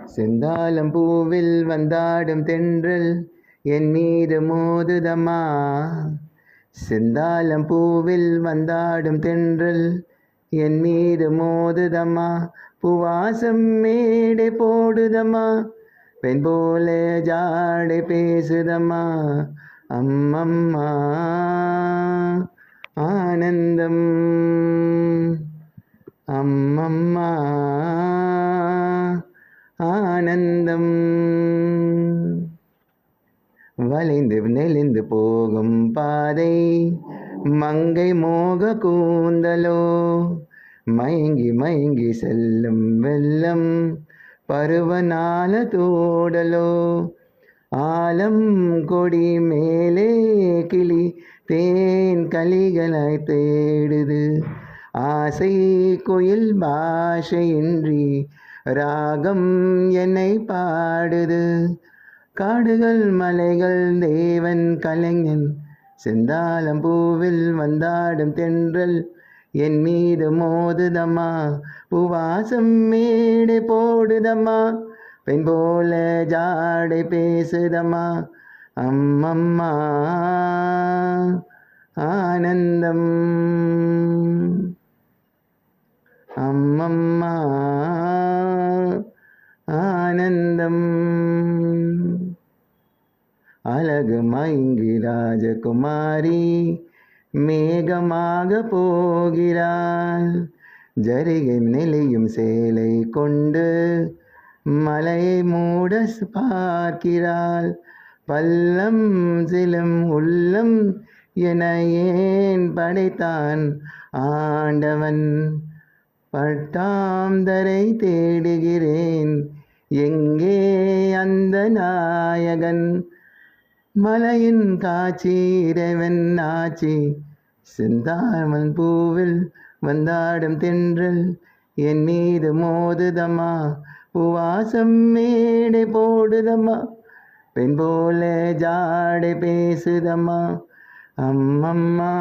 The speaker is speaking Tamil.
செந்தாழம் பூவில் வந்தாடும் தென்றல் என் மீது மோதுதம்மா. செந்தாழம் பூவில் வந்தாடும் தென்றல் என் மீது மோதுதம்மா. பூவாசம் மேடை போடுதம்மா, பெண் போல ஜாடை பேசுதம்மா. அம்மம்மா ஆனந்தம், அம்மம்மா ஆனந்தம். வளைந்து நெளிந்து போகும் பாதை, மங்கை மோக கூந்தலோ, மயங்கி மயங்கி செல்லும் வெள்ளம் பருவநாள தோடலோ. ஆலம் கொடி மேலே கிளி தேன் கலிகளாய் தேடுது. ஆசை குயில் பாஷையின்றி ராகம் என்னை பாடுது. காடுகள் மலைகள் தேவன் கலைஞன், செந்தாழம் பூவில் வந்தாடும் தென்றல் என் மீது மோதுதம்மா. பூவாசம் மேடை போடுதம்மா, பெண் போல ஜாடை பேசுதம்மா. அம்மம்மா ஆனந்தம், அம்மம்மா ஆனந்தம். அழகு மயங்கி ராஜகுமாரி மேகமாக போகிறாள். ஜரிகை நெளியும் சேலை கொண்டு மலையை மூட பார்க்கிறாள். பள்ளம் சிலும் உள்ளம் என ஏன் படைத்தான் ஆண்டவன்? பட்டாம்தரை தேடுகிறேன், எங்கே அந்த நாயகன்? மலையின் காட்சி இறைவன் ஆட்சி, செந்தாழம் பூவில் வந்தாடும் தென்றல் என் மீது மோதுதம்மா. பூவாசம் மேடை போடுதம்மா, பெண் போல ஜாடை பேசுதம்மா. அம்மம்மா